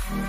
Hello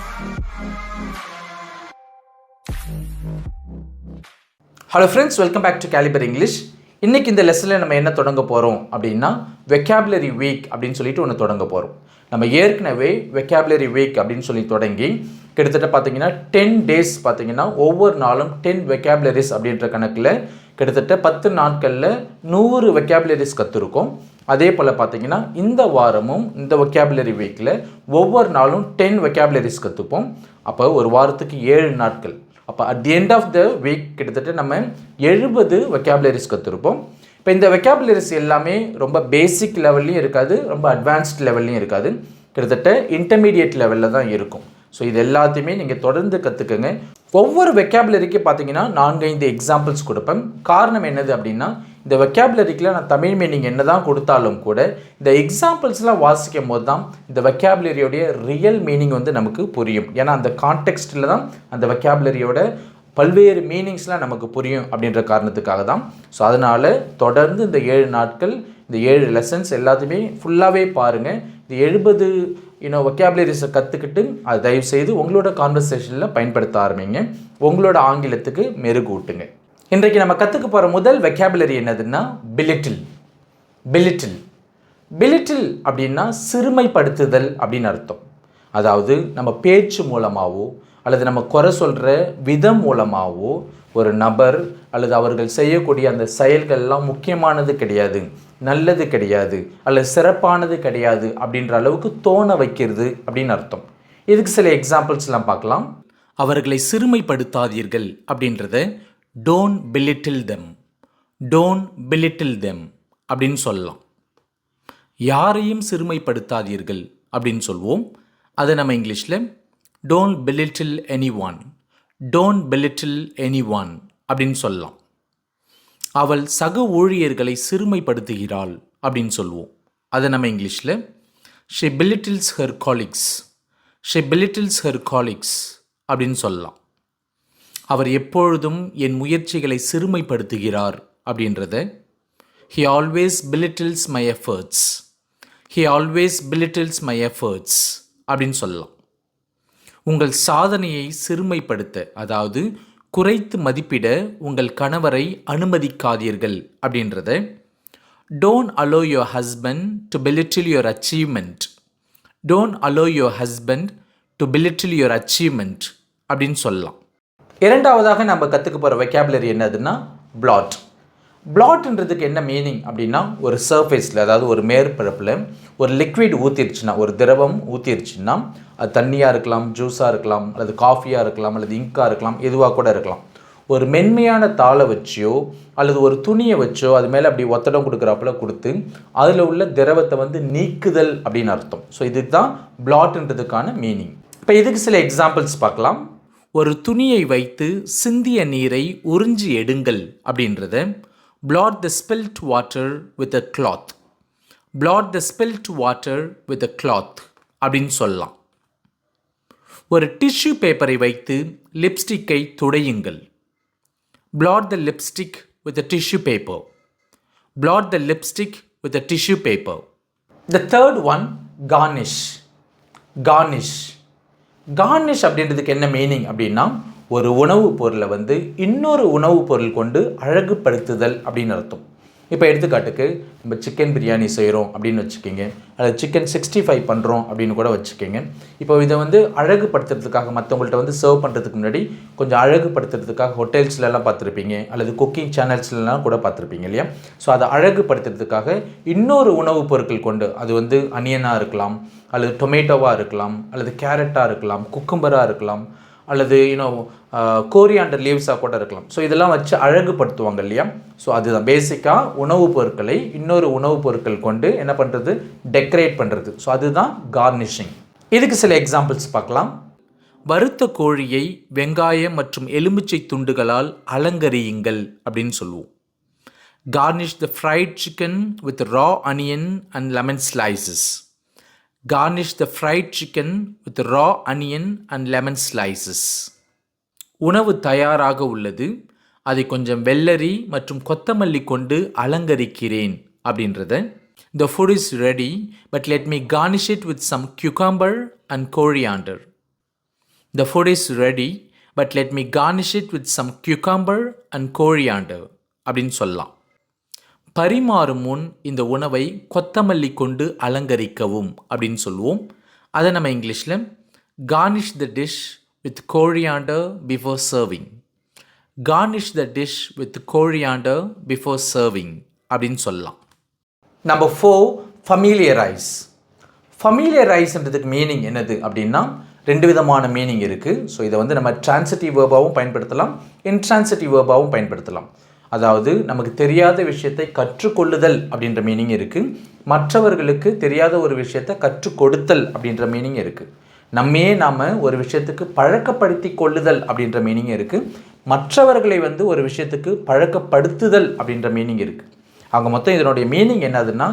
friends, welcome back to caliber English. இன்றைக்கி இந்த லெசனில் நம்ம என்ன தொடங்க போகிறோம் அப்படின்னா வெக்காபுலரி வீக் அப்படின்னு சொல்லிட்டு ஒன்று தொடங்க போகிறோம். நம்ம ஏற்கனவே வெக்காபுலரி வீக் அப்படின்னு சொல்லி தொடங்கி கிட்டத்தட்ட பார்த்தீங்கன்னா 10 days பார்த்தீங்கன்னா ஒவ்வொரு நாளும் 10 வெக்காபுலரிஸ் அப்படின்ற கணக்கில் கிட்டத்தட்ட 10 நாட்களில் 100 வெக்காபுலரிஸ் கற்றுருக்கோம். அதே போல் பார்த்தீங்கன்னா இந்த வாரமும் இந்த வெக்காபுலரி வீக்கில் ஒவ்வொரு நாளும் 10 வெக்காபுலரிஸ் கற்றுப்போம். அப்போ ஒரு வாரத்துக்கு 7 நாட்கள். அப்போ at the end of the week கிட்டத்தட்ட நம்ம 70 வெக்காபுலரிஸ் கற்றுருப்போம். இப்போ இந்த வெக்காபுலரிஸ் எல்லாமே ரொம்ப பேசிக் லெவல்லையும் இருக்காது, ரொம்ப அட்வான்ஸ்ட் லெவல்லையும் இருக்காது, கிட்டத்தட்ட இன்டர்மீடியட் லெவலில் தான் இருக்கும். ஸோ இது எல்லாத்தையுமே நீங்கள் தொடர்ந்து கற்றுக்குங்க. ஒவ்வொரு வெக்காபுலரிக்கு பார்த்தீங்கன்னா 4-5 எக்ஸாம்பிள்ஸ் கொடுப்பேன். காரணம் என்னது அப்படின்னா, இந்த வெக்காபுலரிக்கில் நான் தமிழ் மீனிங் என்ன தான் கொடுத்தாலும் கூட இந்த எக்ஸாம்பிள்ஸ்லாம் வாசிக்கும் போது தான் இந்த வெக்காபுலரியோடைய ரியல் மீனிங் வந்து நமக்கு புரியும். ஏன்னா அந்த கான்டெக்ஸ்டில் தான் அந்த வெக்காபுலரியோட பல்வேறு மீனிங்ஸ்லாம் நமக்கு புரியும் அப்படின்ற காரணத்துக்காக தான். ஸோ அதனால் தொடர்ந்து இந்த 7 நாட்கள் இந்த 7 லெசன்ஸ் எல்லாத்தையுமே ஃபுல்லாகவே பாருங்கள். இந்த 70 வெக்காபுலரிஸை கற்றுக்கிட்டு அதை தயவுசெய்து உங்களோட கான்வர்சேஷனில் பயன்படுத்த ஆரம்பிங்க. உங்களோட ஆங்கிலத்துக்கு மெருகூட்டுங்க. இன்றைக்கு நம்ம கற்றுக்க போகிற முதல் வெக்காபுலரி என்னதுன்னா பிலிட்டில். பிலிட்டில் பிலிட்டில் அப்படின்னா சிறுமைப்படுத்துதல் அப்படின்னு அர்த்தம். அதாவது நம்ம பேச்சு மூலமாகவோ அல்லது நம்ம குறை சொல்கிற விதம் மூலமாகவோ ஒரு நபர் அல்லது அவர்கள் செய்யக்கூடிய அந்த செயல்கள்லாம் முக்கியமானது கிடையாது, நல்லது கிடையாது, அல்லது சிறப்பானது கிடையாது அப்படின்ற அளவுக்கு தோண வைக்கிறது அப்படின்னு அர்த்தம். இதுக்கு சில எக்ஸாம்பிள்ஸ்லாம் பார்க்கலாம். அவர்களை சிறுமைப்படுத்தாதீர்கள் அப்படின்றத don't belittle them, don't belittle them அப்படின்னு சொல்லலாம். யாரையும் சிறுமைப்படுத்தாதீர்கள் அப்படின்னு சொல்வோம். அதை நம்ம இங்கிலீஷில் don't belittle anyone, don't belittle anyone அப்படின்னு சொல்லலாம். அவள் சக ஊழியர்களை சிறுமைப்படுத்துகிறாள் அப்படின்னு சொல்லுவோம். அதை நம்ம இங்கிலீஷில் she belittles her colleagues, she belittles her colleagues அப்படின்னு சொல்லலாம். அவர் எப்பொழுதும் என் முயற்சிகளை சிறுமைப்படுத்துகிறார் அப்படின்றத he always belittles my efforts, he always belittles my efforts அப்படின்னு சொல்லலாம். உங்கள் சாதனையை சிறுமைப்படுத்த, அதாவது குறைத்து மதிப்பிட உங்கள் கணவரை அனுமதிக்காதீர்கள் அப்படின்றத don't allow your husband to belittle your achievement, don't allow your husband to belittle your achievement அப்படின்னு சொல்லலாம். இரண்டாவதாக நம்ம கற்றுக்க போகிற வெக்காபுலரி என்னதுன்னா பிளாட். பிளாட்ன்றதுக்கு என்ன மீனிங் அப்படின்னா, ஒரு சர்ஃபேஸில், அதாவது ஒரு மேற்பரப்பில் ஒரு லிக்விட் ஊற்றிருச்சுன்னா, ஒரு திரவம் ஊற்றிருச்சுன்னா, அது தண்ணியாக இருக்கலாம், ஜூஸாக இருக்கலாம், அல்லது காஃபியாக இருக்கலாம், அல்லது இங்காக இருக்கலாம், எதுவாக கூட இருக்கலாம். ஒரு மென்மையான தாளை வச்சோ அல்லது ஒரு துணியை வச்சோ அது மேலே அப்படி ஒத்தடம் கொடுக்குறாப்புல கொடுத்து அதில் உள்ள திரவத்தை வந்து நீக்குதல் அப்படின்னு அர்த்தம். ஸோ இதுக்கு தான் பிளாட்ன்றதுக்கான மீனிங். இப்போ இதுக்கு சில எக்ஸாம்பிள்ஸ் பார்க்கலாம். ஒரு துணியை வைத்து சிந்திய நீரை உறிஞ்சி எடுங்கள் அப்படின்றத blot the spilt water with a cloth, blot the spilt water with a cloth அப்படின்னு சொல்லலாம். ஒரு டிஷ்யூ பேப்பரை வைத்து லிப்ஸ்டிக்கை துடையுங்கள், blot the lipstick with a tissue paper, blot the lipstick with a tissue paper. The third one, garnish. garnish garnish அப்படின்றதுக்கு என்ன meaning அப்படின்னா, ஒரு உணவுப் பொருளை வந்து இன்னொரு உணவுப் பொருள் கொண்டு அழகுபடுத்துதல் அப்படின்னு அர்த்தம். இப்போ எடுத்துக்காட்டுக்கு நம்ம சிக்கன் பிரியாணி செய்கிறோம் அப்படின்னு வச்சுக்கிங்க, அல்லது சிக்கன் 65 பண்ணுறோம் அப்படின்னு கூட வச்சுக்கிங்க. இப்போ இதை வந்து அழகுபடுத்துறதுக்காக மற்றவங்கள்ட்ட வந்து சர்வ் பண்ணுறதுக்கு முன்னாடி கொஞ்சம் அழகுபடுத்துறதுக்காக ஹோட்டல்ஸ்லாம் பார்த்துருப்பீங்க, அல்லது குக்கிங் சேனல்ஸ்லாம் கூட பார்த்துருப்பீங்க இல்லையா. ஸோ அதை அழகுபடுத்துறதுக்காக இன்னொரு உணவுப் பொருட்கள் கொண்டு, அது வந்து அனியனாக இருக்கலாம், அல்லது டொமேட்டோவாக இருக்கலாம், அல்லது கேரட்டாக இருக்கலாம், குக்கும்பராக இருக்கலாம், அல்லது கோரியாண்டர் லீவ்ஸாக கூட இருக்கலாம். ஸோ இதெல்லாம் வச்சு அழகுபடுத்துவாங்க இல்லையா. ஸோ அதுதான் பேசிக்காக உணவுப் பொருட்களை இன்னொரு உணவுப் பொருட்கள் கொண்டு என்ன பண்ணுறது, டெக்கரேட் பண்ணுறது. ஸோ அதுதான் கார்னிஷிங். இதுக்கு சில எக்ஸாம்பிள்ஸ் பார்க்கலாம். வறுத்த கோழியை வெங்காயம் மற்றும் எலுமிச்சை துண்டுகளால் அலங்கரியுங்கள் அப்படின்னு சொல்லுவோம். Garnish the fried chicken with raw onion and lemon slices. Garnish the fried chicken with raw onion and lemon slices. உணவு தயாராக உள்ளது, அதை கொஞ்சம் வெள்ளரி மற்றும் கொத்தமல்லி கொண்டு அலங்கரிக்கிறேன் அப்படின்றத The food is ready, but let me garnish it with some cucumber and coriander. The food is ready, but let me garnish it with some cucumber and coriander அப்படின்னு சொல்லலாம். பரிமாறும் முன் இந்த உணவை கொத்தமல்லி கொண்டு அலங்கரிக்கவும் அப்படின்னு சொல்லுவோம். அதை நம்ம இங்கிலீஷில் garnish the dish with coriander before serving. Garnish the dish with coriander before serving அப்படின்னு சொல்லலாம். Number 4, familiarize. Familiarizeன்றதுக்கு மீனிங் என்னது அப்படின்னா ரெண்டு விதமான மீனிங் இருக்குது. ஸோ இதை வந்து நம்ம ட்ரான்சிட்டிவ் வேர்பாகவும் பயன்படுத்தலாம், இன்ட்ரான்சிட்டிவ் வேர்பாகவும் பயன்படுத்தலாம். அதாவது நமக்கு தெரியாத விஷயத்தை கற்றுக்கொள்ளுதல் அப்படின்ற மீனிங் இருக்குது, மற்றவர்களுக்கு தெரியாத ஒரு விஷயத்தை கற்றுக் கொடுத்தல் அப்படின்ற மீனிங் இருக்குது. நம்மையே நாம் ஒரு விஷயத்துக்கு பழக்கப்படுத்தி கொள்ளுதல் அப்படின்ற மீனிங் இருக்குது, மற்றவர்களை வந்து ஒரு விஷயத்துக்கு பழக்கப்படுத்துதல் அப்படின்ற மீனிங் இருக்குது. அவங்க மொத்தம் இதனுடைய மீனிங் என்னதுன்னா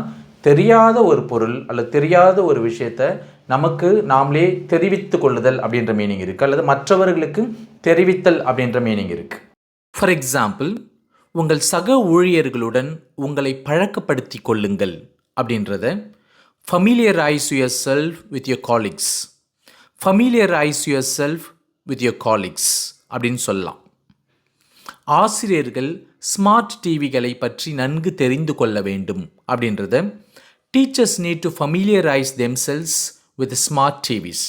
தெரியாத ஒரு பொருள் அல்லது தெரியாத ஒரு விஷயத்தை நமக்கு நாமளே தெரிவித்து கொள்ளுதல் அப்படின்ற மீனிங் இருக்குது, அல்லது மற்றவர்களுக்கு தெரிவித்தல் அப்படின்ற மீனிங் இருக்குது. ஃபார் எக்ஸாம்பிள், உங்கள் சக ஊழியர்களுடன் உங்களை பழக்கப்படுத்தி கொள்ளுங்கள் அப்படின்றத familiarize yourself with your colleagues. familiarize yourself with your colleagues அப்படின்னு சொல்லலாம். ஆசிரியர்கள் ஸ்மார்ட் டிவிகளை பற்றி நன்கு தெரிந்து கொள்ள வேண்டும் அப்படின்றத teachers need to familiarize themselves with the smart TVs.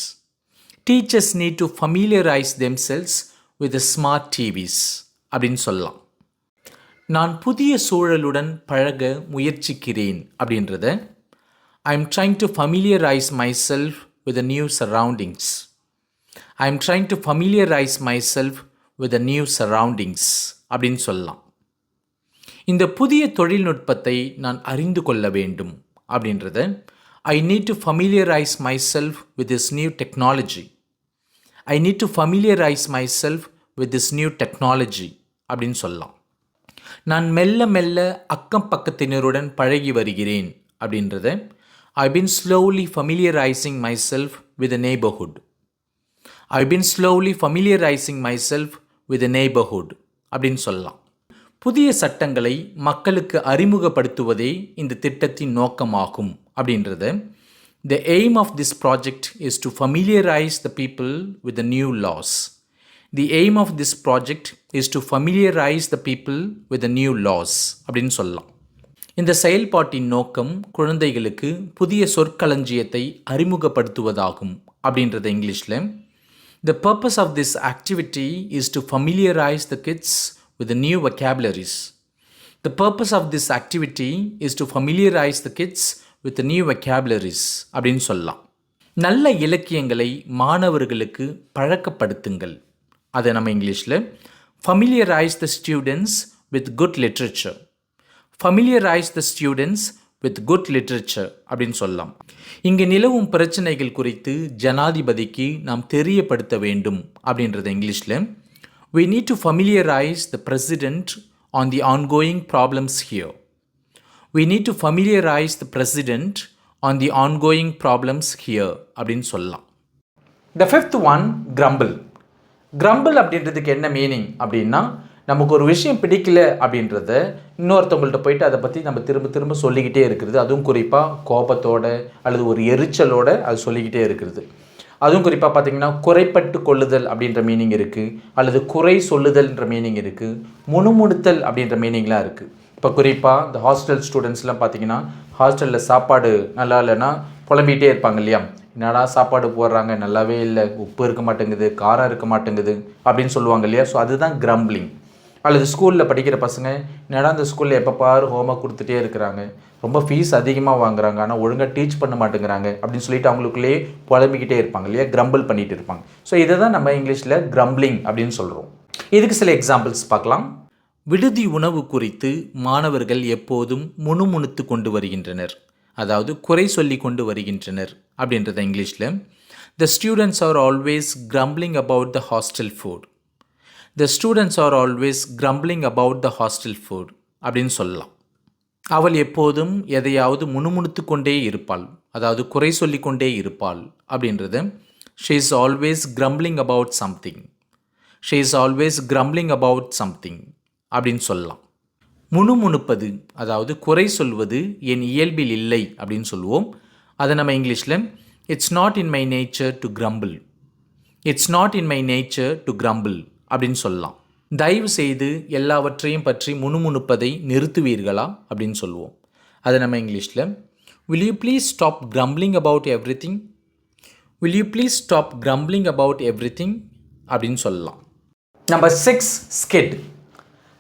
Teachers need to familiarize themselves with the smart TVs அப்படின்னு சொல்லலாம். நான் புதிய சூழலுடன் பழக முயற்சிக்கிறேன் அப்படின்றத I am trying to familiarize myself with the new surroundings. I am trying to familiarize myself with the new surroundings அப்படின்னு சொல்லலாம். இந்த புதிய தொழில்நுட்பத்தை நான் அறிந்து கொள்ள வேண்டும் அப்படின்றத I need to familiarize myself with this new technology. I need to familiarize myself with this new technology அப்படின்னு சொல்லலாம். நான் மெல்ல மெல்ல அக்கம் பக்கத்தினருடன் பழகி வருகிறேன் அப்படின்றத I've been slowly familiarizing myself with the neighborhood. I've been slowly familiarizing myself with the neighborhood அப்படின்னு சொல்லலாம். புதிய சட்டங்களை மக்களுக்கு அறிமுகப்படுத்துவதே இந்த திட்டத்தின் நோக்கமாகும் அப்படின்றத The aim of this project is to familiarize the people with the new laws. The aim of this project is to familiarize the people with the new laws அப்படின்னு சொல்லலாம். இந்த செயல்பாட்டின் நோக்கம் குழந்தைகளுக்கு புதிய சொற்களஞ்சியத்தை அறிமுகப்படுத்துவதாகும் அப்படின்றத இங்கிலீஷில் The purpose of this activity is to familiarize the kids with the new vocabularies. The purpose of this activity is to familiarize the kids with the new vocabularies அப்படின்னு சொல்லலாம். நல்ல இலக்கியங்களை மாணவர்களுக்கு பழக்கப்படுத்துங்கள். அதை நம்ம இங்கிலீஷில் familiarize the students with good literature. familiarize the students with good literature அப்படின்னு சொல்லலாம். இங்கு நிலவும் பிரச்சனைகள் குறித்து ஜனாதிபதிக்கு நாம் தெரியப்படுத்த வேண்டும் அப்படின்றத இங்கிலீஷில் We need to familiarize the president on the ongoing problems here. We need to familiarize the president on the ongoing problems here அப்படின்னு சொல்லலாம். The fifth one, grumble. grumble அப்படின்றதுக்கு என்ன மீனிங் அப்படின்னா நமக்கு ஒரு விஷயம் பிடிக்கல அப்படின்றத இன்னொருத்தவங்கள்ட்ட போயிட்டு அதை பற்றி நம்ம திரும்ப திரும்ப சொல்லிக்கிட்டே இருக்கிறது, அதுவும் குறிப்பாக கோபத்தோட அல்லது ஒரு எரிச்சலோட அது சொல்லிக்கிட்டே இருக்கிறது. அதுவும் குறிப்பாக பார்த்திங்கன்னா குறைப்பட்டு கொள்ளுதல் அப்படின்ற மீனிங் இருக்குது, அல்லது குறை சொல்லுதல்ன்ற மீனிங் இருக்குது, முணுமுணுத்தல் அப்படின்ற மீனிங்லாம் இருக்குது. இப்போ குறிப்பாக இந்த ஹாஸ்டல் ஸ்டூடெண்ட்ஸ்லாம் பார்த்திங்கன்னா ஹாஸ்டலில் சாப்பாடு நல்லா இல்லைன்னா புலம்பிகிட்டே இருப்பாங்க இல்லையா, என்னடா சாப்பாடு போடுறாங்க நல்லாவே இல்லை, உப்பு இருக்க மாட்டேங்குது, காரம் இருக்க மாட்டேங்குது அப்படின்னு சொல்லுவாங்க இல்லையா. ஸோ அதுதான் கிரம்பிளிங். அல்லது ஸ்கூலில் படிக்கிற பசங்க என்னடா இந்த ஸ்கூலில் எப்போ பாரு ஹோம்ஒர்க் கொடுத்துட்டே இருக்கிறாங்க, ரொம்ப ஃபீஸ் அதிகமாக வாங்குறாங்க, ஆனால் ஒழுங்காக டீச் பண்ண மாட்டேங்கிறாங்க அப்படின்னு சொல்லிட்டு அவங்களுக்குள்ளேயே புலம்பிக்கிட்டே இருப்பாங்க இல்லையா, கிரம்பிள் பண்ணிகிட்டு இருப்பாங்க. ஸோ இதை தான் நம்ம இங்கிலீஷில் கிரம்பிளிங் அப்படின்னு சொல்கிறோம். இதுக்கு சில எக்ஸாம்பிள்ஸ் பார்க்கலாம். விடுதி உணவு குறித்து மாணவர்கள் எப்போதும் முணுமுணுத்து கொண்டு வருகின்றனர், அதாவது குறை சொல்லி கொண்டு வருகின்றனர் அப்படின்றத இங்கிலீஷில் The students are always grumbling about the hostel food. The students are always grumbling about the hostel food அப்படின்னு சொல்லலாம். அவள் எப்போதும் எதையாவது முணுமுணுத்து கொண்டே இருப்பாள், அதாவது குறை சொல்லி கொண்டே இருப்பாள் அப்படின்றது She is always grumbling about something. She is always grumbling about something அப்படின்னு சொல்லலாம். முணுமுணுப்பது அதாவது குறை சொல்வது என் இயல்பில் இல்லை அப்படின்னு சொல்லுவோம். அதை நம்ம இங்கிலீஷில் It's not in my nature to grumble. It's not in my nature to crumble அப்படின்னு சொல்லலாம். தயவு செய்து எல்லாவற்றையும் பற்றி முணுமுணுப்பதை நிறுத்துவீர்களா அப்படின்னு சொல்லுவோம். அதை நம்ம இங்கிலீஷில் will you please stop grumbling about everything, will you please stop grumbling about everything அப்படின்னு சொல்லலாம். Number 6 skid.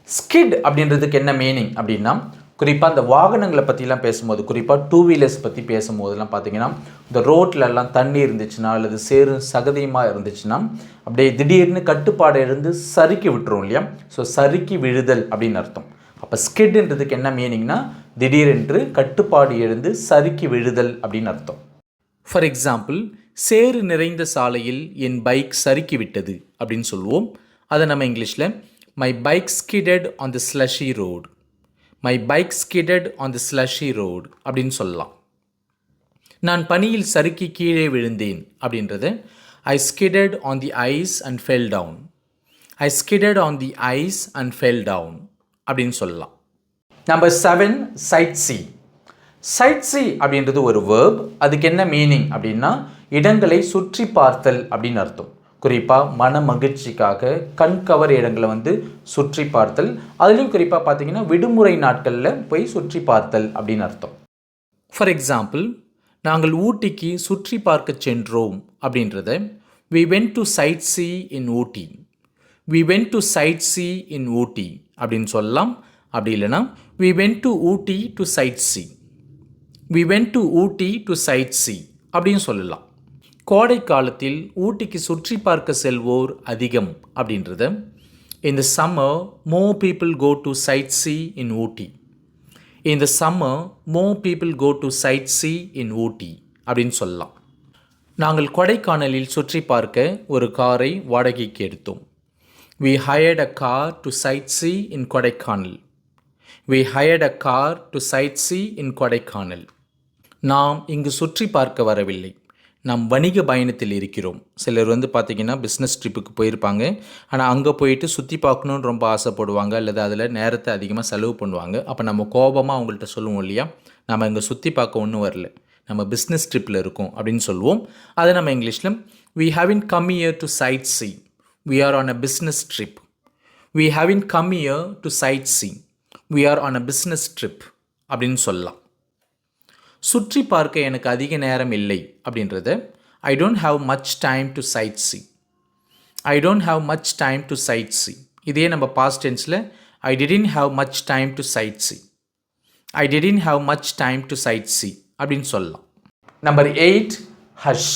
skid அப்படின்றதுக்கு என்ன மீனிங் அப்படின்னா, குறிப்பாக அந்த வாகனங்களை பற்றிலாம் பேசும்போது, குறிப்பாக டூ வீலர்ஸ் பற்றி பேசும்போதெல்லாம் பார்த்தீங்கன்னா, இந்த ரோட்லலாம் தண்ணி இருந்துச்சுன்னா அல்லது சேரும் சகதியமாக இருந்துச்சுன்னா அப்படியே திடீர்னு கட்டுப்பாடு இருந்து சறுக்கி விட்டுரும் இல்லையா. ஸோ சறுக்கி விழுதல் அப்படின்னு அர்த்தம். அப்போ ஸ்கிட்ன்றதுக்கு என்ன மீனிங்னா, திடீரென்று கட்டுப்பாடு எழுந்து சறுக்கி விழுதல் அப்படின்னு அர்த்தம். ஃபார் எக்ஸாம்பிள், சேறு நிறைந்த சாலையில் என் பைக் சறுக்கி விட்டது அப்படின்னு சொல்லுவோம். அதை நம்ம இங்கிலீஷில் my bike skidded on the slushy road, my bike skidded on the slushy road அப்படின்னு சொல்லலாம். நான் பனியில் சறுக்கி கீழே விழுந்தேன் அப்படின்றது I skidded on the ice and fell down, I skidded on the ice and fell down அப்படின்னு சொல்லலாம். Number 7 sightsee. Sightsee அப்படின்றது ஒரு வேர்ப். அதுக்கு என்ன மீனிங் அப்படின்னா, இடங்களை சுற்றி பார்த்தல் அப்படின்னு அர்த்தம். குறிப்பாக மன மகிழ்ச்சிக்காக கண்கவர் இடங்களை சுற்றி பார்த்தல். அதுலேயும் குறிப்பாக பார்த்தீங்கன்னா விடுமுறை நாட்களில் போய் சுற்றி பார்த்தல் அப்படின்னு அர்த்தம். ஃபார் எக்ஸாம்பிள், நாங்கள் ஊட்டிக்கு சுற்றி பார்க்க சென்றோம் அப்படின்றத we went to sight see in Ooty, we went to sight see in ஊட்டி அப்படின்னு சொல்லலாம். அப்படி இல்லைனா we went to Ooty to sight see, we went to Ooty to sight see அப்படின்னு சொல்லலாம். கோடை காலத்தில் ஊட்டிக்கு சுற்றி பார்க்க செல்வோர் அதிகம் அப்படின்றத in the summer more people go to sight see in Ooty, in the summer more people go to sight see in ஊட்டி அப்படின்னு சொல்லலாம். நாங்கள் கொடைக்கானலில் சுற்றி பார்க்க ஒரு காரை வாடகைக்கு எடுத்தோம். We hired a car to sightsee in Kodaikanal, we hired a car to sightsee in Kodaikanal. நாம் இங்கு சுற்றி பார்க்க வரவில்லை, நாம் வணிக பயணத்தில் இருக்கிறோம். சிலர் பார்த்திங்கன்னா பிஸ்னஸ் ட்ரிப்புக்கு போயிருப்பாங்க. ஆனால் அங்கே போயிட்டு சுற்றி பார்க்கணுன்னு ரொம்ப ஆசைப்படுவாங்க, அல்லது அதில் நேரத்தை அதிகமாக செலவு பண்ணுவாங்க. அப்போ நம்ம கோபமாக அவங்கள்ட்ட சொல்லுவோம் இல்லையா, நம்ம இங்கே சுற்றி பார்க்க ஒன்றும் வரல, நம்ம பிஸ்னஸ் ட்ரிப்பில் இருக்கோம் அப்படின்னு சொல்லுவோம். அதை நம்ம இங்கிலீஷில் we haven't come here to sightsee, we are on a business trip, we haven't come here to sightsee, we are on a business trip அப்படின்னு சொல்லலாம். சுற்றி பார்க்க எனக்கு அதிக நேரம் இல்லை அப்படின்றத I don't have much time to sightsee, I don't have much time to sightsee. இதே நம்ம past டென்ஸில் I didn't have much time to sightsee, I didn't have much time to sightsee அப்படின்னு சொல்லலாம். Number 8 hush.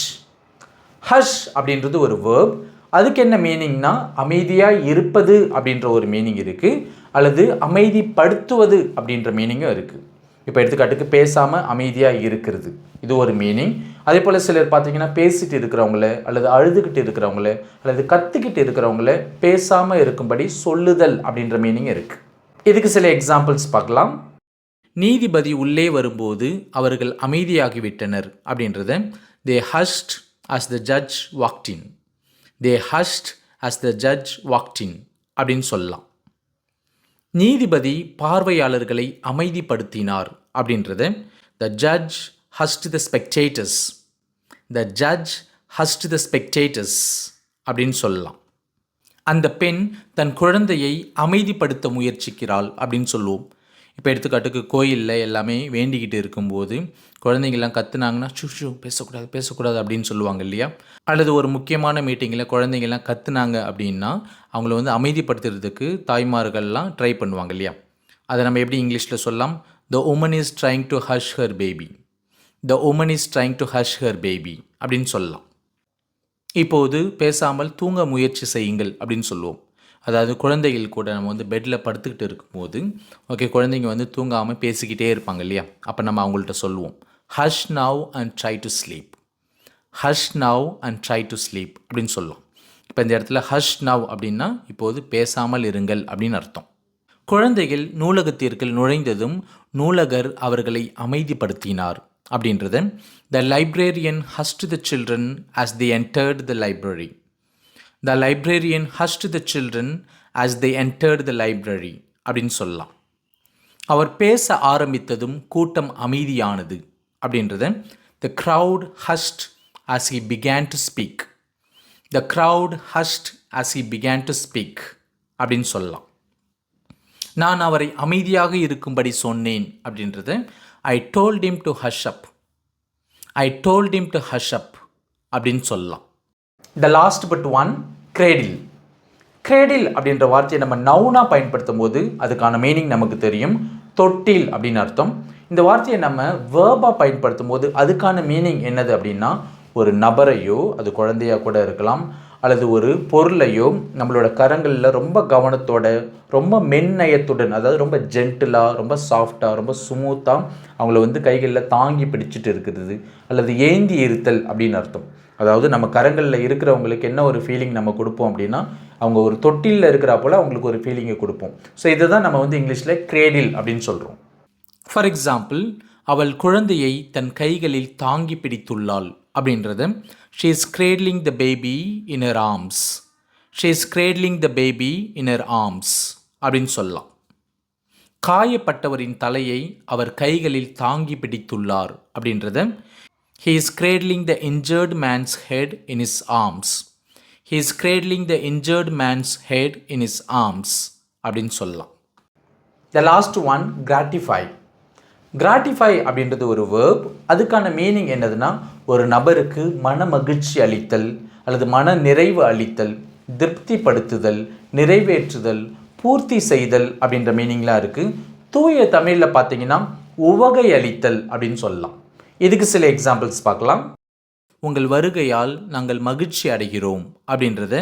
ஹஷ் அப்படின்றது ஒரு verb. அதுக்கு என்ன மீனிங்னா, அமைதியாக இருப்பது அப்படின்ற ஒரு மீனிங் இருக்குது, அல்லது அமைதிப்படுத்துவது அப்படின்ற மீனிங்கும் இருக்குது. இப்போ எடுத்துக்காட்டுக்கு பேசாமல் அமைதியாக இருக்கிறது, இது ஒரு மீனிங். அதே போல் சிலர் பார்த்தீங்கன்னா பேசிட்டு இருக்கிறவங்கள அல்லது அழுதுகிட்டு இருக்கிறவங்கள அல்லது கற்றுக்கிட்டு இருக்கிறவங்கள பேசாமல் இருக்கும்படி சொல்லுதல் அப்படின்ற மீனிங் இருக்குது. இதுக்கு சில எக்ஸாம்பிள்ஸ் பார்க்கலாம். நீதிபதி உள்ளே வரும்போது அவர்கள் அமைதியாகிவிட்டனர் அப்படின்றத they hushed as the judge walked in, they hushed as the judge walked in அப்படின்னு சொல்லலாம். நீதிபதி பார்வையாளர்களை அமைதிப்படுத்தினார் அப்படின்றத the judge hushed the spectators, the judge hushed the spectators அப்படின்னு சொல்லலாம். அந்த பெண் தன் குழந்தையை அமைதிப்படுத்த முயற்சிக்கிறாள் அப்படின்னு சொல்லுவோம். இப்போ எடுத்துக்காட்டுக்கு கோயிலில் எல்லாமே வேண்டிக்கிட்டு இருக்கும்போது குழந்தைங்கள்லாம் கற்றுனாங்கன்னா ஷூ பேசக்கூடாது பேசக்கூடாது அப்படின்னு சொல்லுவாங்க இல்லையா. அல்லது ஒரு முக்கியமான மீட்டிங்கில் குழந்தைங்கள்லாம் கற்றுனாங்க அப்படின்னா அவங்கள அமைதிப்படுத்துறதுக்கு தாய்மார்கள்லாம் ட்ரை பண்ணுவாங்க இல்லையா. அதை நம்ம எப்படி இங்கிலீஷில் சொல்லலாம், the woman is trying to hush her baby, the woman is trying to hush her baby அப்படின்னு சொல்லலாம். இப்போது பேசாமல் தூங்க முயற்சி செய்யுங்கள் அப்படின்னு சொல்லுவோம். அதாவது குழந்தைகள் கூட நம்ம பெட்டில் படுத்துக்கிட்டு இருக்கும்போது குழந்தைங்க தூங்காமல் பேசிக்கிட்டே இருப்பாங்க இல்லையா. அப்போ நம்ம அவங்கள்ட்ட சொல்லுவோம் hush now and try to sleep, hush now and try to sleep அப்படின்னு சொல்லலாம். இப்போ இந்த இடத்துல ஹஷ் நவ் அப்படின்னா இப்போது பேசாமல் இருங்கள் அப்படின்னு அர்த்தம். குழந்தைகள் நூலகத்திற்குள் நுழைந்ததும் நூலகர் அவர்களை அமைதிப்படுத்தினார் அப்படின்றது the librarian hushed the children as they entered the library, the librarian hushed the children as they entered the library அப்படின்னு சொல்லலாம். அவர் பேச ஆரம்பித்ததும் கூட்டம் அமைதியானது அப்படின்றது the crowd hushed as he began to speak, The crowd hushed as he began to speak அப்படின்னு சொல்லலாம். நான் அவரை அமைதியாக இருக்கும்படி சொன்னேன் அப்படின்றது I told him to hush up. I told him to hush up அப்படின்னு சொல்லலாம். The last but one, cradle. cradle அப்படின்ற வார்த்தையை நம்ம நவுனாக பயன்படுத்தும் போது அதுக்கான மீனிங் நமக்கு தெரியும். தொட்டில் அப்படின்னு அர்த்தம். இந்த வார்த்தையை நம்ம வேர்பாக பயன்படுத்தும் போது அதுக்கான மீனிங் என்னது அப்படின்னா ஒரு நபரையோ, அது குழந்தையாக கூட இருக்கலாம், அல்லது ஒரு பொருளையோ நம்மளோட கரங்களில் ரொம்ப கவனத்தோட, ரொம்ப மென்னயத்துடன், அதாவது ரொம்ப ஜென்டிலாக, ரொம்ப சாஃப்டாக, ரொம்ப ஸ்மூத்தாக அவங்கள கைகளில் தாங்கி பிடிச்சிட்டு இருக்கிறது, அல்லது ஏந்தி இருத்தல் அப்படின்னு அர்த்தம். அதாவது நம்ம கரங்களில் இருக்கிறவங்களுக்கு என்ன ஒரு ஃபீலிங் நம்ம கொடுப்போம் அப்படின்னா அவங்க ஒரு தொட்டிலில் இருக்கிறா போல் அவங்களுக்கு ஒரு ஃபீலிங்கை கொடுப்போம். ஸோ இதை தான் நம்ம இங்கிலீஷில் கிரேடில் அப்படின்னு சொல்கிறோம். ஃபார் எக்ஸாம்பிள், அவள் குழந்தையை தன் கைகளில் தாங்கி பிடித்துள்ளாள் அப்படின்றது she is cradling the baby in her arms. she is cradling the baby in her arms அப்படின்னு சொல்லலாம். காயப்பட்டவரின் தலையை அவர் கைகளில் தாங்கி பிடித்துள்ளார் அப்படின்றது he is cradling the injured man's head in his arms. he is cradling the injured man's head in his arms அப்படின்னு சொல்லலாம். the last one, gratify. கிராட்டிஃபை அப்படின்றது ஒரு வேர்ப். அதுக்கான மீனிங் என்னதுன்னா ஒரு நபருக்கு மன மகிழ்ச்சி அளித்தல், அல்லது மன நிறைவு அளித்தல், திருப்திப்படுத்துதல், நிறைவேற்றுதல், பூர்த்தி செய்தல் அப்படின்ற மீனிங்லாம் இருக்குது. தூய தமிழில் பார்த்தீங்கன்னா உவகை அளித்தல் அப்படின்னு சொல்லலாம். இதுக்கு சில எக்ஸாம்பிள்ஸ் பார்க்கலாம். உங்கள் வருகையால் நாங்கள் மகிழ்ச்சி அடைகிறோம் அப்படின்றத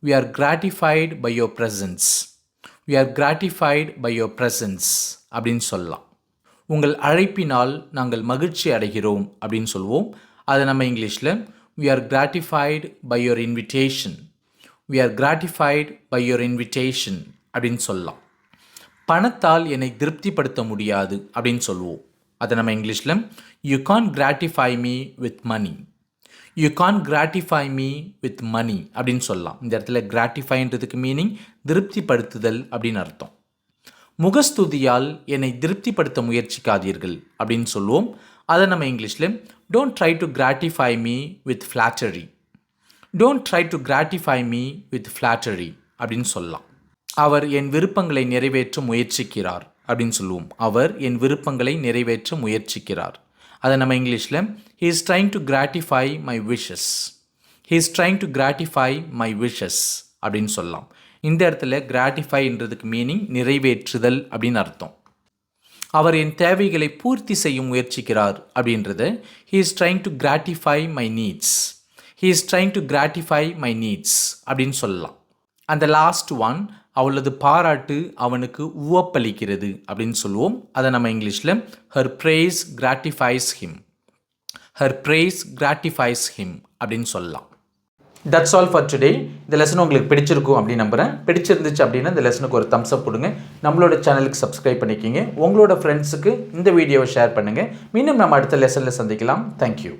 we are gratified by your presence. we are gratified by your presence அப்படின்னு சொல்லலாம். உங்கள் அழைப்பினால் நாங்கள் மகிழ்ச்சி அடைகிறோம் அப்படின்னு சொல்லுவோம். அதை நம்ம இங்கிலீஷில் we are gratified by your invitation. we are gratified by your invitation அப்படின்னு சொல்லலாம். பணத்தால் என்னை திருப்திப்படுத்த முடியாது அப்படின்னு சொல்லுவோம். அதை நம்ம இங்கிலீஷில் you can't gratify me with money. you can't gratify me with money அப்படின்னு சொல்லலாம். இந்த இடத்துல gratifyன்றதுக்கு மீனிங் திருப்திப்படுத்துதல் அப்படின்னு அர்த்தம். முகஸ்துதியால் என்னை திருப்திப்படுத்த முயற்சிக்காதீர்கள் அப்படின்னு சொல்லுவோம். அதை நம்ம இங்கிலீஷில் don't try to gratify me with flattery. Don't try to gratify me with flattery அப்படின்னு சொல்லலாம். அவர் என் விருப்பங்களை நிறைவேற்ற முயற்சிக்கிறார் அப்படின்னு சொல்லுவோம். அவர் என் விருப்பங்களை நிறைவேற்ற முயற்சிக்கிறார். அதை நம்ம இங்கிலீஷில் he is trying to gratify my wishes. he is trying to gratify my wishes அப்படின்னு சொல்லலாம். இந்த இடத்துல கிராட்டிஃபைன்றதுக்கு மீனிங் நிறைவேற்றுதல் அப்படின்னு அர்த்தம். அவர் என் தேவைகளை பூர்த்தி செய்ய முயற்சிக்கிறார் அப்படின்றது he is trying to gratify my needs. he is trying to gratify my needs அப்படின்னு சொல்லலாம். அந்த லாஸ்ட் ஒன், அவளது பாராட்டு அவனுக்கு உவப்பளிக்கிறது அப்படின்னு சொல்லுவோம். அதை நம்ம இங்கிலீஷில் her praise gratifies him. her praise gratifies him அப்படின்னு சொல்லலாம். That's all for today. இந்த லெசன் உங்களுக்கு பிடிச்சிருக்கும் அப்படின்னு நம்புகிறேன். பிடிச்சிருந்துச்சு அப்படின்னா இந்த லெசனுக்கு ஒரு தம்ஸ் அப் கொடுங்க. நம்மளோட சேனலுக்கு சப்ஸ்கிரைப் பண்ணிக்கிங்க. உங்களோட ஃப்ரெண்ட்ஸுக்கு இந்த வீடியோவை ஷேர் பண்ணுங்கள். மீண்டும் நம்ம அடுத்த லெசனில் சந்திக்கலாம். தேங்க்யூ.